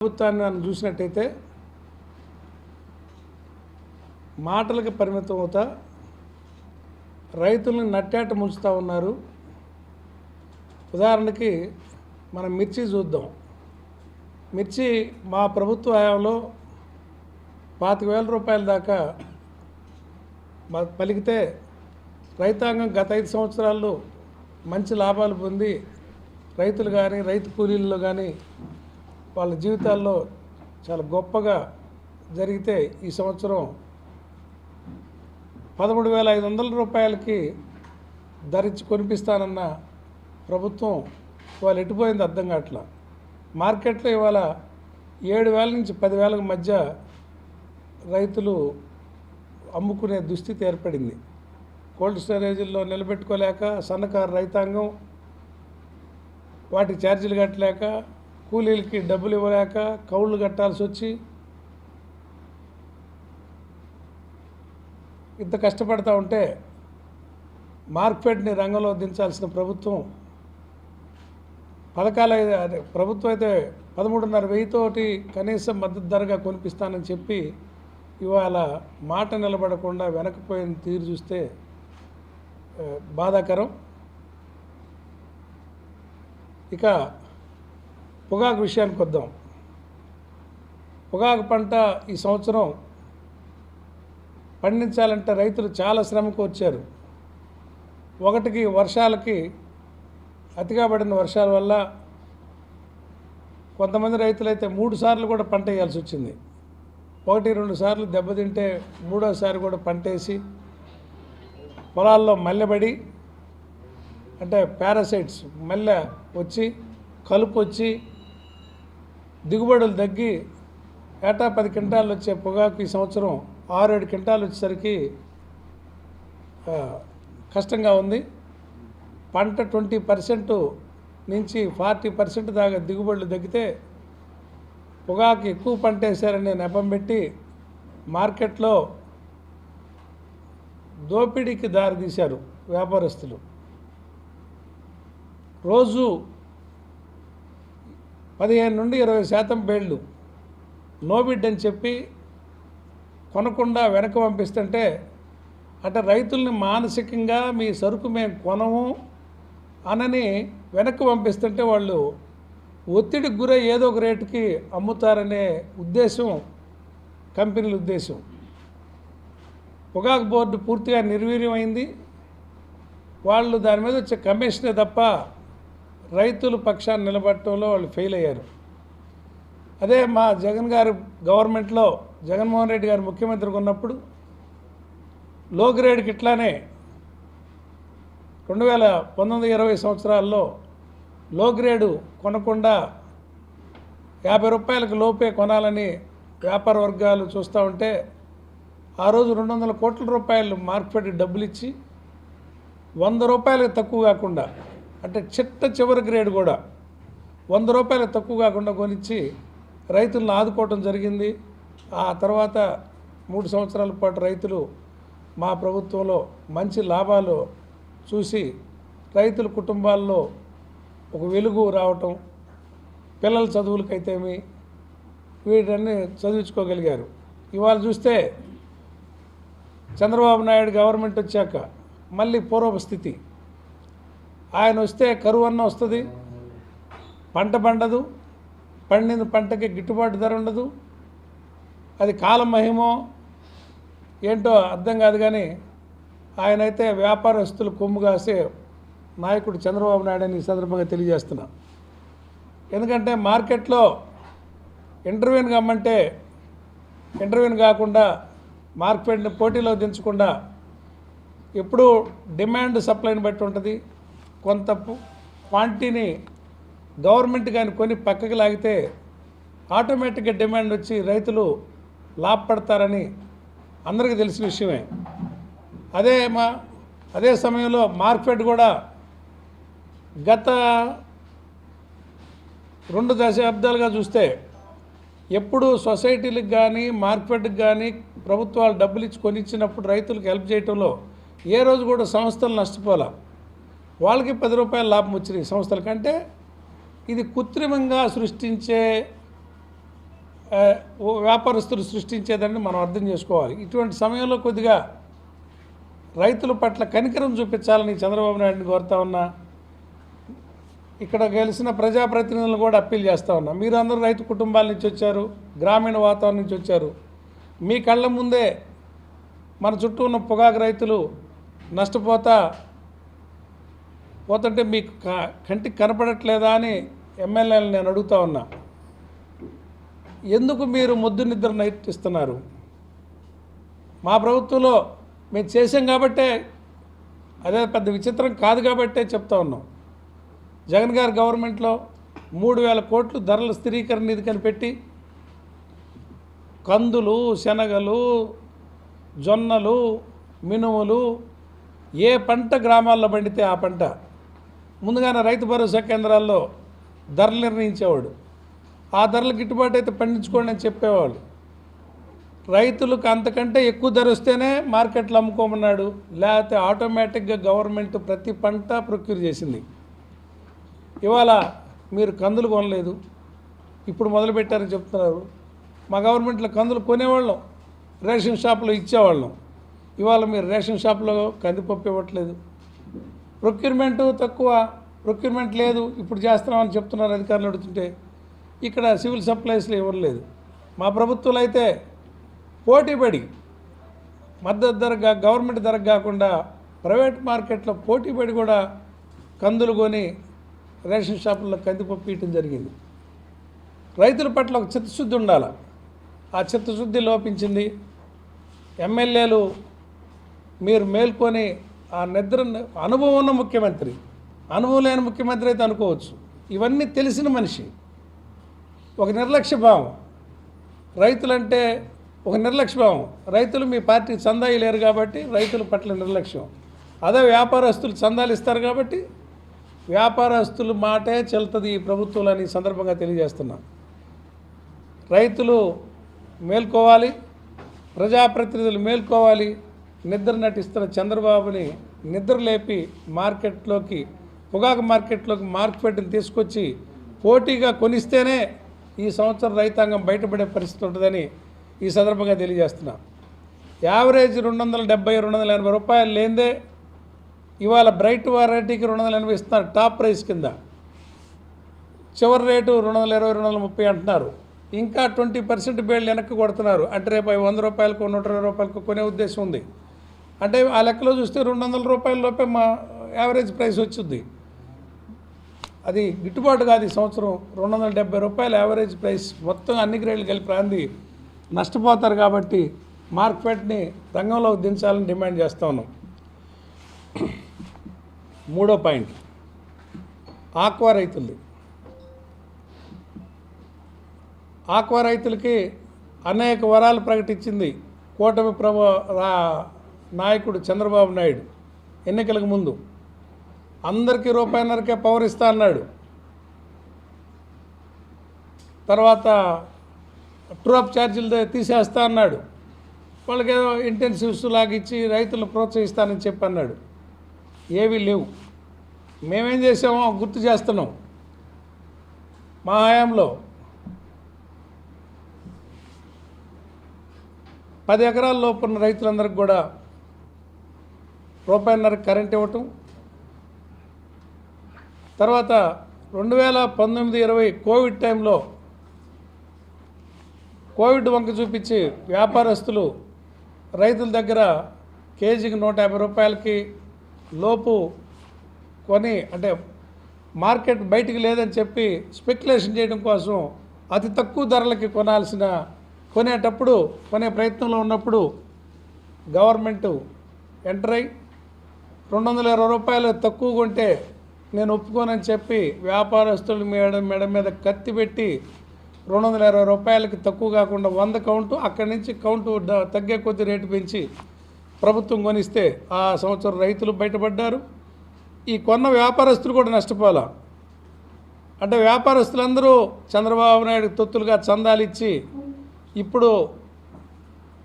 ప్రభుత్వాన్ని మనం చూసినట్టయితే మాటలకు పరిమితం అవుతా రైతులను నట్టేట ముంచుతూ ఉన్నారు. ఉదాహరణకి మనం మిర్చి చూద్దాం. మిర్చి మా ప్రభుత్వ హయాంలో 25,000 రూపాయల దాకా పలికితే రైతాంగం గత 5 సంవత్సరాల్లో మంచి లాభాలు పొంది రైతులు కానీ రైతు కూలీల్లో కానీ వాళ్ళ జీవితాల్లో చాలా గొప్పగా జరిగితే ఈ సంవత్సరం 13,500 రూపాయలకి ధరించి కొనిపిస్తానన్న ప్రభుత్వం వాళ్ళు ఎటుపోయింది అర్థం కావట్లా. మార్కెట్లో ఇవాళ 7,000 నుంచి 10,000 మధ్య రైతులు అమ్ముకునే దుస్థితి ఏర్పడింది. కోల్డ్ స్టోరేజీల్లో నిలబెట్టుకోలేక సన్నకారు రైతాంగం వాటి ఛార్జీలు కట్టలేక కూలీలకి డబ్బులు ఇవ్వలేక కౌళ్ళు కట్టాల్సి వచ్చి ఇంత కష్టపడతా ఉంటే మార్కెట్ని రంగంలో దించాల్సిన ప్రభుత్వం ప్రభుత్వం అయితే 13,500 కనీసం మద్దతు ధరగా కొనిపిస్తానని చెప్పి ఇవాళ మాట నిలబడకుండా వెనకపోయిన తీరు చూస్తే బాధాకరం. ఇక పొగాకు విషయానికి వద్దాం. పొగాకు పంట ఈ సంవత్సరం పండించాలంటే రైతులు చాలా శ్రమకు వచ్చారు. ఒకటికి వర్షాలకి అతిగా పడిన వర్షాల వల్ల కొంతమంది రైతులైతే 3 సార్లు కూడా పంట వేయాల్సి వచ్చింది. 1-2 సార్లు దెబ్బతింటే 3వసారి కూడా పంటేసి పొలాల్లో మల్లెబడి అంటే పారాసైట్స్ మల్లె వచ్చి కలుపు వచ్చి దిగుబడులు తగ్గి ఏటా 10 క్వింటాలు వచ్చే పొగాకు ఈ సంవత్సరం 6-7 క్వింటాలు వచ్చేసరికి కష్టంగా ఉంది. పంట 20% నుంచి 40% దాకా దిగుబడులు తగ్గితే పొగాకు ఎక్కువ పంట వేశారని నెపం పెట్టి మార్కెట్లో దోపిడీకి దారితీశారు వ్యాపారస్తులు. రోజు 15 నుండి 20% బేళ్లు నోబిడ్ అని చెప్పి కొనకుండా వెనక పంపిస్తుంటే అంటే రైతుల్ని మానసికంగా మీ సరుకు మేము కొనము అనని వెనక్కి పంపిస్తుంటే వాళ్ళు ఒత్తిడికి గురై ఏదో ఒక రేటుకి అమ్ముతారనే ఉద్దేశం కంపెనీల ఉద్దేశం. పొగాకు బోర్డు పూర్తిగా నిర్వీర్యమైంది. వాళ్ళు దాని మీద వచ్చే కమిషనే తప్ప రైతుల పక్షాన్ని నిలబడటంలో వాళ్ళు ఫెయిల్ అయ్యారు. అదే మా జగన్ గారి గవర్నమెంట్లో జగన్మోహన్ రెడ్డి గారు ముఖ్యమంత్రిగా ఉన్నప్పుడు లో గ్రేడ్కి ఇట్లానే 2019-20 సంవత్సరాల్లో లో గ్రేడు కొనకుండా 50 రూపాయలకు లోపే కొనాలని వ్యాపార వర్గాలు చూస్తూ ఉంటే ఆ రోజు 200 కోట్ల రూపాయలు మార్కెట్ డబ్బులు ఇచ్చి 100 రూపాయలకు తక్కువ కాకుండా అంటే చివరి గ్రేడ్ కూడా 100 రూపాయలకు తక్కువ కాకుండా కొనిచ్చి రైతులను ఆదుకోవడం జరిగింది. ఆ తర్వాత 3 సంవత్సరాల పాటు రైతులు మా ప్రభుత్వంలో మంచి లాభాలు చూసి రైతుల కుటుంబాల్లో ఒక వెలుగు రావటం, పిల్లల చదువులకైతేమి వీటన్నీ చదివించుకోగలిగారు. ఇవాళ చూస్తే చంద్రబాబు నాయుడు గవర్నమెంట్ వచ్చాక మళ్ళీ పూర్వపు స్థితి. ఆయన వస్తే కరువు అన్న వస్తుంది, పంట పండదు, పండిన పంటకి గిట్టుబాటు ధర ఉండదు. అది కాలం మహిమో ఏంటో అర్థం కాదు. కానీ ఆయనైతే వ్యాపారస్తులు కొమ్ము కాసే నాయకుడు చంద్రబాబు నాయుడు అని ఈ సందర్భంగా తెలియజేస్తున్నా. ఎందుకంటే మార్కెట్లో ఇంటర్వ్యూని కమ్మంటే ఇంటర్వ్యూని కాకుండా మార్కెట్ని పోటీలో దించకుండా ఎప్పుడూ డిమాండ్ సప్లైని బట్టి ఉంటుంది. కొంత క్వాంటిటీని గవర్నమెంట్ కానీ కొని పక్కకి లాగితే ఆటోమేటిక్గా డిమాండ్ వచ్చి రైతులు లాభపడతారని అందరికీ తెలిసిన విషయమే. అదే సమయంలో మార్కెట్ కూడా గత 2 దశాబ్దాలుగా చూస్తే ఎప్పుడు సొసైటీలకు కానీ మార్కెట్కి కానీ ప్రభుత్వాలు డబ్బులు ఇచ్చి కొనిచ్చినప్పుడు రైతులకు హెల్ప్ చేయడంలో ఏ రోజు కూడా సంస్థలు నష్టపోలే. వాళ్ళకి 10 రూపాయల లాభం వచ్చినాయి సంస్థల కంటే. ఇది కృత్రిమంగా సృష్టించే వ్యాపారస్తులు సృష్టించేదని మనం అర్థం చేసుకోవాలి. ఇటువంటి సమయంలో కొద్దిగా రైతుల పట్ల కనికరం చూపించాలని చంద్రబాబు నాయుడిని కోరుతా ఉన్నా. ఇక్కడ గెలిచిన ప్రజాప్రతినిధులను కూడా అప్పీల్ చేస్తూ ఉన్నా. మీరు అందరూ రైతు కుటుంబాల నుంచి వచ్చారు, గ్రామీణ వాతావరణం నుంచి వచ్చారు. మీ కళ్ళ ముందే మన చుట్టూ ఉన్న పొగాకు రైతులు పోతుంటే మీకు కంటికి కనపడట్లేదా అని ఎమ్మెల్యేలు నేను అడుగుతా ఉన్నా. ఎందుకు మీరు మొద్దు నిద్ర నైట్టిస్తున్నారు? మా ప్రభుత్వంలో మేము చేసాం కాబట్టే, అదే పెద్ద విచిత్రం కాదు కాబట్టే చెప్తా ఉన్నాం. జగన్ గారి గవర్నమెంట్లో 3,000 కోట్లు ధరల స్థిరీకరణ నిధి కనిపెట్టి కందులు, శనగలు, జొన్నలు, మినుములు ఏ పంట గ్రామాల్లో పండితే ఆ పంట ముందుగానే రైతు భరోసా కేంద్రాల్లో ధరలు నిర్ణయించేవాడు. ఆ ధరలు గిట్టుబాటు అయితే పండించుకోండి అని చెప్పేవాళ్ళు. రైతులకు అంతకంటే ఎక్కువ ధర వస్తేనే మార్కెట్లో అమ్ముకోమన్నాడు. లేకపోతే ఆటోమేటిక్గా గవర్నమెంట్ ప్రతి పంట ప్రొక్యూర్ చేసింది. ఇవాళ మీరు కందులు కొనలేదు, ఇప్పుడు మొదలుపెట్టారని చెప్తున్నారు. మా గవర్నమెంట్లో కందులు కొనేవాళ్ళం, రేషన్ షాపులో ఇచ్చేవాళ్ళం. ఇవాళ మీరు రేషన్ షాపులో కందిపప్పు ఇవ్వట్లేదు. ప్రొక్యూర్మెంటు తక్కువ, ప్రొక్యూర్మెంట్ లేదు, ఇప్పుడు చేస్తున్నామని చెప్తున్నారు అధికారులు అడుగుతుంటే. ఇక్కడ సివిల్ సప్లైస్లో ఇవ్వలేదు. మా ప్రభుత్వాలు అయితే పోటీపడి మద్దతు ధర గవర్నమెంట్ ధరకు కాకుండా ప్రైవేట్ మార్కెట్లో పోటీపడి కూడా కందులు కొని రేషన్ షాపుల్లో కందిపప్పు ఇవ్వడం జరిగింది. రైతుల పట్ల ఒక చిత్తశుద్ధి ఉండాలి. ఆ చిత్తశుద్ధి లోపించింది. ఎమ్మెల్యేలు మీరు మేల్కొని ఆ నిద్ర అనుభవం ఉన్న ముఖ్యమంత్రి, అనుభవం లేని ముఖ్యమంత్రి అయితే అనుకోవచ్చు. ఇవన్నీ తెలిసిన మనిషి. ఒక నిర్లక్ష్య భావం, రైతులంటే ఒక నిర్లక్ష్య భావం. రైతులు మీ పార్టీ చందా లేరు కాబట్టి రైతుల పట్ల నిర్లక్ష్యం. అదే వ్యాపారస్తులు చందాలు ఇస్తారు కాబట్టి వ్యాపారస్తుల మాటే చెల్తుంది ఈ ప్రభుత్వంలో అని సందర్భంగా తెలియజేస్తున్నాం. రైతులు మేల్కోవాలి, ప్రజాప్రతినిధులు మేల్కోవాలి. నిద్ర నటిస్తున్న చంద్రబాబుని నిద్ర లేపి మార్కెట్లోకి, పొగాకు మార్కెట్లోకి మార్కెట్ని తీసుకొచ్చి పోటీగా కొనిస్తేనే ఈ సంవత్సరం రైతాంగం బయటపడే పరిస్థితి ఉంటుందని ఈ సందర్భంగా తెలియజేస్తున్నా. యావరేజ్ 270-280 రూపాయలు లేదే ఇవాళ బ్రైట్ వెరైటీకి 280 ఇస్తున్నారు టాప్ ప్రైస్ కింద. చివరి రేటు 220-230 అంటున్నారు. ఇంకా 20% బేళ్ళు వెనక్కి కొడుతున్నారు. అంటే రేపు 100 రూపాయలకు 120 రూపాయలకు కొనే ఉద్దేశం ఉంది. అంటే ఆ లెక్కలో చూస్తే 200 రూపాయల లోపే మా యావరేజ్ ప్రైస్ వచ్చింది. అది గిట్టుబాటు కాదు. ఈ సంవత్సరం 270 రూపాయలు యావరేజ్ ప్రైస్ మొత్తం అన్ని గ్రేడ్లు కలిపి రాంది నష్టపోతారు. కాబట్టి మార్కెట్ని రంగంలోకి దించాలని డిమాండ్ చేస్తూ ఉన్నాం. మూడో పాయింట్ ఆక్వా రైతులది. ఆక్వా రైతులకి అనేక వరాలు ప్రకటించింది కూటమి నాయకుడు చంద్రబాబు నాయుడు. ఎన్నికలకు ముందు అందరికీ ₹1.5కే పవర్ ఇస్తా అన్నాడు. తర్వాత ట్రూఅప్ ఛార్జీలు తీసేస్తా అన్నాడు. వాళ్ళకి ఏదో ఇంటెన్సివ్స్ లాగా ఇచ్చి రైతులను ప్రోత్సహిస్తానని చెప్పి అన్నాడు. ఏవీ లేవు. మేమేం చేసామో గుర్తు చేస్తున్నాం. మా హయాంలో 10 ఎకరాల లోపు ఉన్న రైతులందరికీ కూడా ₹1.5 కరెంట్ ఇవ్వటం. తర్వాత 2019-20 కోవిడ్ టైంలో కోవిడ్ వంక చూపించి వ్యాపారస్తులు రైతుల దగ్గర కేజీకి 150 రూపాయలకి లోపు కొని, అంటే మార్కెట్ బయటికి లేదని చెప్పి స్పెక్యులేషన్ చేయడం కోసం అతి తక్కువ ధరలకి కొనేటప్పుడు కొనే ప్రయత్నంలో ఉన్నప్పుడు గవర్నమెంట్ ఎంటర్ అయ్యి 220 రూపాయలు తక్కువ కొంటే నేను ఒప్పుకోనని చెప్పి వ్యాపారస్తుల మెడ మీద కత్తి పెట్టి 220 రూపాయలకి తక్కువ కాకుండా 100 కౌంటు, అక్కడి నుంచి కౌంటు తగ్గే కొద్ది రేటు పెంచి ప్రభుత్వం కొనిస్తే ఆ సంవత్సరం రైతులు బయటపడ్డారు. ఈ కొన్న వ్యాపారస్తులు కూడా నష్టపోలా. అంటే వ్యాపారస్తులందరూ చంద్రబాబు నాయుడు తొత్తులుగా చందాలు ఇచ్చి ఇప్పుడు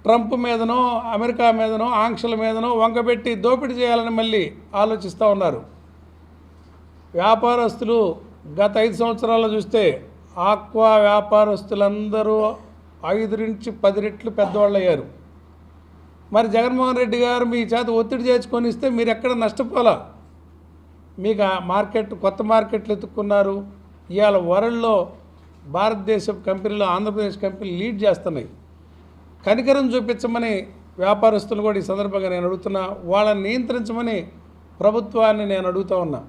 ట్రంప్ మీదనో అమెరికా మీదనో ఆంక్షల మీదనో వంకబెట్టి దోపిడీ చేయాలని మళ్ళీ ఆలోచిస్తూ ఉన్నారు. వ్యాపారస్తులు గత 5 సంవత్సరాల్లో చూస్తే ఆక్వా వ్యాపారస్తులందరూ 5 నుంచి 10 రెట్లు పెద్దవాళ్ళు అయ్యారు. మరి జగన్మోహన్ రెడ్డి గారు మీ చేత ఒత్తిడి చేసుకొని ఇస్తే మీరు ఎక్కడ నష్టపోలా. మీకు ఆ మార్కెట్, కొత్త మార్కెట్లు ఎత్తుక్కున్నారు. ఇవాళ వరల్డ్లో భారతదేశ కంపెనీలు, ఆంధ్రప్రదేశ్ కంపెనీలు లీడ్ చేస్తున్నాయి. కనికరం చూపించమని వ్యాపారస్తులు కూడా ఈ సందర్భంగా నేను అడుగుతున్నా. వాళ్ళని నియంత్రించమని ప్రభుత్వాన్ని నేను అడుగుతూ ఉన్నా.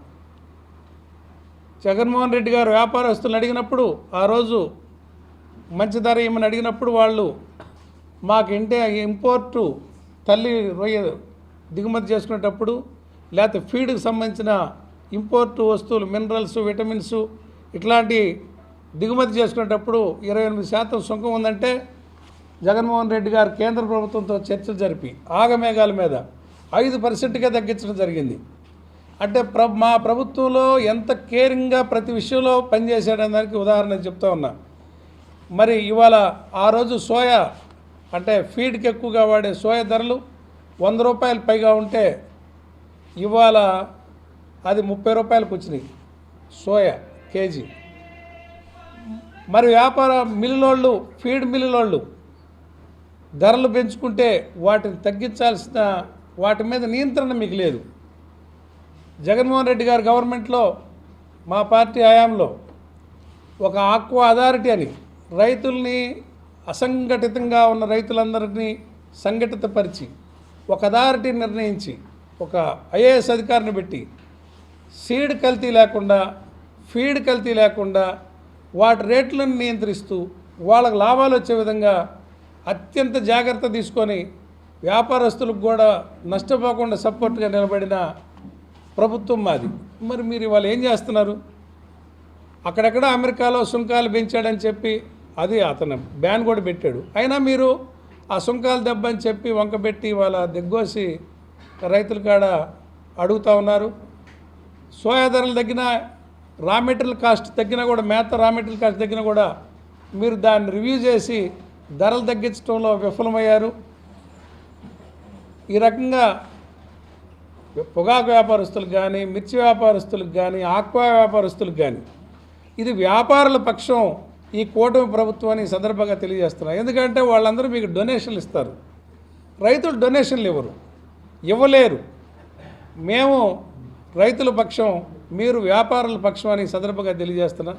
జగన్మోహన్ రెడ్డి గారు వ్యాపారస్తులను అడిగినప్పుడు, ఆ రోజు మంచి ధర ఇమ్మని అడిగినప్పుడు వాళ్ళు మాకు ఇంపోర్టు తల్లి రొయ్య దిగుమతి చేసుకునేటప్పుడు, లేకపోతే ఫీడ్కి సంబంధించిన ఇంపోర్టు వస్తువులు, మినరల్స్, విటమిన్స్ ఇట్లాంటి దిగుమతి చేసుకునేటప్పుడు 28% సుంకం ఉందంటే జగన్మోహన్ రెడ్డి గారు కేంద్ర ప్రభుత్వంతో చర్చలు జరిపి ఆగమేఘాల మీద 5%కే తగ్గించడం జరిగింది. అంటే మా ప్రభుత్వంలో ఎంత కేరింగ్గా ప్రతి విషయంలో పనిచేసాడనే దానికి ఉదాహరణ చెప్తా ఉన్నా. మరి ఇవాళ ఆ రోజు సోయా, అంటే ఫీడ్కి ఎక్కువగా వాడే సోయా ధరలు 100 రూపాయలు పైగా ఉంటే ఇవాళ అది 30 రూపాయలకు వచ్చినాయి సోయా కేజీ. మరి వ్యాపార మిల్లులోళ్ళు, ఫీడ్ మిల్లులోళ్ళు ధరలు పెంచుకుంటే వాటిని తగ్గించాల్సిన, వాటి మీద నియంత్రణ మీకు లేదు. జగన్మోహన్ రెడ్డి గారి గవర్నమెంట్లో, మా పార్టీ హయాంలో ఒక ఆక్వా అథారిటీ అని రైతుల్ని, అసంఘటితంగా ఉన్న రైతులందరినీ సంఘటితపరిచి ఒక అథారిటీ నిర్ణయించి ఒక ఐఏఎస్ అధికారిని పెట్టి సీడ్ కల్తీ లేకుండా, ఫీడ్ కల్తీ లేకుండా వాటి రేట్లను నియంత్రిస్తూ వాళ్ళకు లాభాలు వచ్చే విధంగా అత్యంత జాగ్రత్త తీసుకొని వ్యాపారస్తులకు కూడా నష్టపోకుండా సపోర్ట్గా నిలబడిన ప్రభుత్వం మాది. మరి మీరు ఇవాళ ఏం చేస్తున్నారు? అక్కడెక్కడ అమెరికాలో సుంకాలు పెంచాడని చెప్పి అది అతను బ్యాన్ కూడా పెట్టాడు. అయినా మీరు ఆ సుంకాలు దెబ్బ అని చెప్పి వంకబెట్టి వాళ్ళ దిగ్గోసి రైతుల కాడ అడుగుతూ ఉన్నారు. సోయా ధరలు తగ్గిన, రా మెటీరియల్ కాస్ట్ తగ్గినా కూడా, మేత రా మెటీరియల్ కాస్ట్ తగ్గినా కూడా మీరు దాన్ని రివ్యూ చేసి ధరలు తగ్గించడంలో విఫలమయ్యారు. ఈ రకంగా పొగాకు వ్యాపారస్తులకు కానీ, మిర్చి వ్యాపారస్తులకు కానీ, ఆక్వా వ్యాపారస్తులకు కానీ ఇది వ్యాపారుల పక్షం ఈ కూటమి ప్రభుత్వాన్ని ఈ సందర్భంగా తెలియజేస్తున్నారు. ఎందుకంటే వాళ్ళందరూ మీకు డొనేషన్లు ఇస్తారు, రైతులు డొనేషన్లు ఇవ్వలేరు. మేము రైతుల పక్షం, మీరు వ్యాపారుల పక్షం అని ఈ సందర్భంగా తెలియజేస్తున్నా.